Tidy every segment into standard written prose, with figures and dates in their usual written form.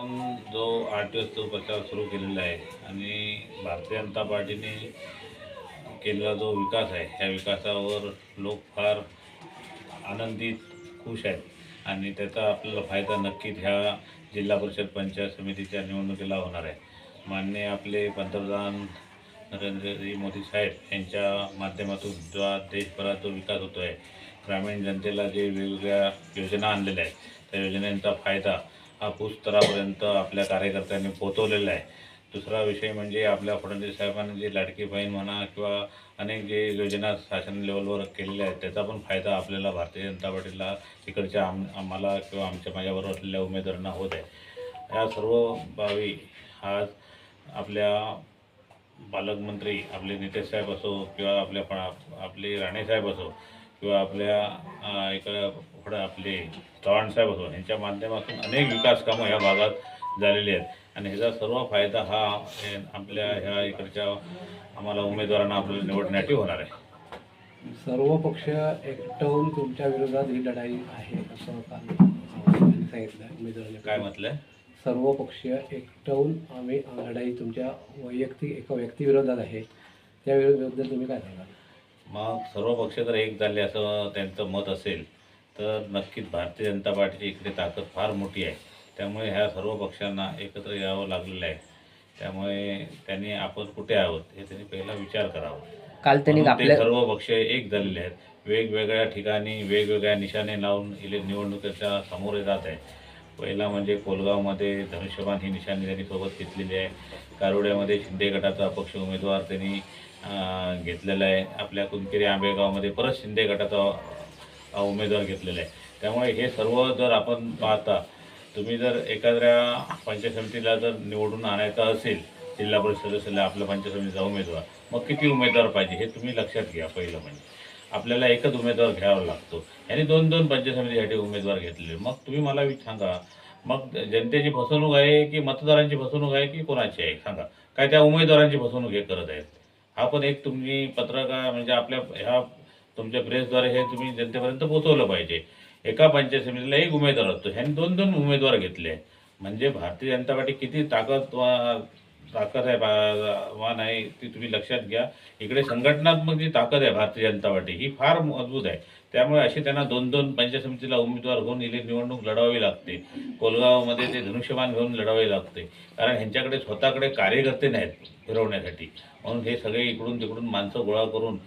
आपण जो 8 दिवस तो प्रचार सुरू केलेला आहे आणि भारतीय जनता पार्टीने केलेला जो विकास आहे ह्या विकासावर लोक फार आनंदित खुश आहेत आणि त्याचा आपल्याला फायदा नक्कीच ह्या जिल्हा परिषद पंचायत समितीच्या निवडणुकीला होणार आहे. माननीय आपले पंतप्रधान नरेंद्रजी मोदी साहेब यांच्या माध्यमातून जो आज देशभरात जो विकास होतो आहे, ग्रामीण जनतेला जे वेगवेगळ्या योजना आणलेल्या आहेत त्या योजनांचा फायदा हा भूस्तरापर्यंत आपल्या कार्यकर्त्यांनी पोहोचवलेला आहे. दुसरा विषय म्हणजे आपल्या फडणवीस साहेबांनी जे लाडकी बहीण म्हणा किंवा अनेक जे योजना शासन लेवलवर केलेल्या आहेत त्याचा पण फायदा आपल्याला भारतीय जनता पार्टीला इकडच्या आम्हाला किंवा माझ्याबरोबर असलेल्या उमेदवारांना होत आहे. या सर्व बाबी आज आपल्या पालकमंत्री आपले नितेश साहेब असो किंवा आपले राणेसाहेब असो किंवा आपल्या इकडं आपले चव्हाण साहेब असो यांच्या माध्यमातून अनेक विकास कामं ह्या भागात झालेली आहेत आणि ह्याचा सर्व फायदा हा आपल्या ह्या इकडच्या आम्हाला उमेदवारांना आपल्याला निवडण्यासाठी होणार आहे. सर्व पक्ष एकटवून तुमच्या विरोधात ही लढाई आहे असं काल सांगितलं उमेदवारांनी. काय म्हटलंय? सर्व पक्ष एकटवून आम्ही लढाई तुमच्या एका व्यक्तीविरोधात आहे, त्या विरोधात तुम्ही काय सांगाल? मग सर्व पक्ष जर एक झाले असं त्यांचं मत असेल तर नक्कीच भारतीय जनता पार्टीची इकडे ताकद फार मोठी आहे. त्यामुळे ह्या सर्व पक्षांना एकत्र यावं लागलेलं आहे. त्यामुळे त्यांनी आपण कुठे आहोत हे त्यांनी पहिला विचार करावा. काल त्यांनी सर्व पक्ष एक झालेले आहेत, वेगवेगळ्या ठिकाणी वेगवेगळ्या निशाणे लावून निवडणुकीच्या सामोरे जात आहे. पहिला म्हणजे कोलगावमध्ये धनुष्यबाण ही निशाणी त्यांनी सोबत घेतलेली आहे. कारोड्यामध्ये शिंदे गटाचा अपक्ष उमेदवार त्यांनी घेतलेला आहे. आपल्या कुंकेरी आंबेगावमध्ये परत शिंदे गटाचा उमेदवार घेतलेला आहे. त्यामुळे हे सर्व जर आपण पाहता, तुम्ही जर एखाद्या पंचायत समितीला जर निवडून आणायचं असेल जिल्हा परिषद सदस्याला आपल्या पंचायत समितीचा उमेदवार, मग किती उमेदवार पाहिजे हे तुम्ही लक्षात घ्या. पहिलं म्हणजे आपल्याला एकच उमेदवार घ्यावा लागतो. यांनी 2-2 पंचायत समितीसाठी उमेदवार घेतलेले. मग तुम्ही मला सांगा, मग जनतेची फसवणूक आहे की मतदारांची फसवणूक आहे की कोणाची आहे सांगा? काय त्या उमेदवारांची फसवणूक हे करत आहेत? हा पण एक तुम्ही पत्रकार म्हणजे आपल्या ह्या तुमच्या प्रेसद्वारे हे तुम्ही जनतेपर्यंत पोहोचवलं पाहिजे. एका पंचायत समितीला एक उमेदवार असतो, ह्यांनी 2-2 उमेदवार घेतले. म्हणजे भारतीय जनता पार्टी किती ताकद आहे वान आहे ती तुम्ही लक्षात घ्या. इकडे संघटनात्मक जी ताकद आहे भारतीय जनता पार्टी ही फार मजबूत आहे. त्यामुळे अशी त्यांना 2-2 पंचायत समितीला उमेदवार घेऊन निवडणूक लढवावी लागते. कोलगावमध्ये ते धनुष्यबाण घेऊन लढवावे लागते, कारण ह्यांच्याकडे स्वतःकडे कार्यकर्ते नाहीत फिरवण्यासाठी. म्हणून हे सगळे इकडून तिकडून माणसं गोळा करून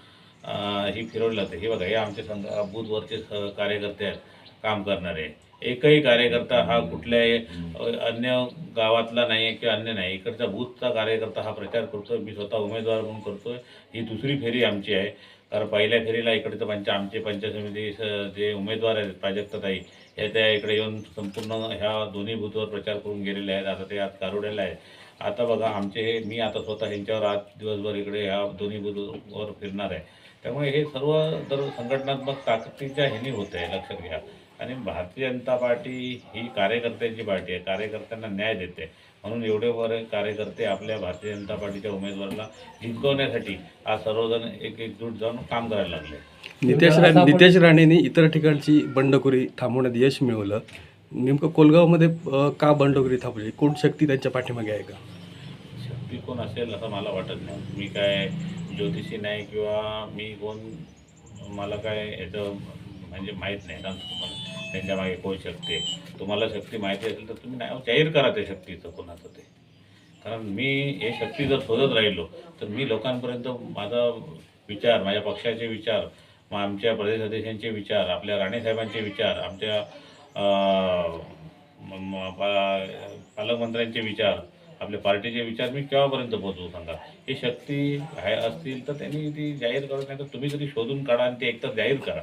ही फिरवली जाते. हे बघा, हे आमचे बूथवरचे कार्यकर्ते आहेत काम करणारे. एकही कार्यकर्ता हा कुठल्याही अन्य गावातला नाही आहे किंवा अन्य नाही, इकडचा बूथचा कार्यकर्ता हा प्रचार करतो. मी स्वतः उमेदवार म्हणून करतो आहे. ही दुसरी फेरी आमची आहे. कारण पहिल्या फेरीला इकडचं आमचे पंचायत समिती जे उमेदवार आहेत प्राजक्ताताई हे त्या इकडे येऊन संपूर्ण ह्या दोन्ही बूथवर प्रचार करून गेलेले आहेत. आता ते आज कारोड्याला आहे. आता बघा आमचे मी आता स्वतः ह्यांच्यावर आज दिवसभर इकडे ह्या दोन्ही बूथवर फिरणार आहे. त्यामुळे हे सर्व जर संघटनात्मक ताकदीच्या ह्यानी होत आहे, लक्षात घ्या. आणि भारतीय जनता पार्टी ही कार्यकर्त्यांची पार्टी आहे, कार्यकर्त्यांना न्याय देते. म्हणून एवढे बरे कार्यकर्ते आपल्या भारतीय जनता पार्टीच्या उमेदवाराला जिंकवण्यासाठी आज सर्वजण एकजूट जाऊन काम करायला लागले. नितेश राणेंनी इतर ठिकाणची बंडखोरी थांबवण्यात यश मिळवलं. नेमकं कोलगावमध्ये का बंडखोरी थांबली? कोण शक्ती त्यांच्या पाठीमागे आहे का? शक्ती कोण असेल असं मला वाटत नाही. मी काय ज्योतिषी नाही किंवा मी कोण, मला काय याचं म्हणजे माहीत नाही ना तुम्हाला त्यांच्या मागे कोण शक्ती आहे. तुम्हाला शक्ती माहिती असेल तर तुम्ही नाव जाहीर करा त्या शक्तीचं कोणाचं ते. कारण मी हे शक्ती जर शोधत राहिलो तर मी लोकांपर्यंत माझा विचार, माझ्या पक्षाचे विचार, मग आमच्या प्रदेश अध्यक्षांचे विचार, आपल्या राणेसाहेबांचे विचार, आमच्या पालकमंत्र्यांचे विचार, आपल्या पार्टीचे विचार मी केव्हापर्यंत पोहोचवू सांगा? ही शक्ती आहे असतील तर त्यांनी ती जाहीर करत नाही तर तुम्ही तरी शोधून काढा आणि ते एकतर जाहीर करा.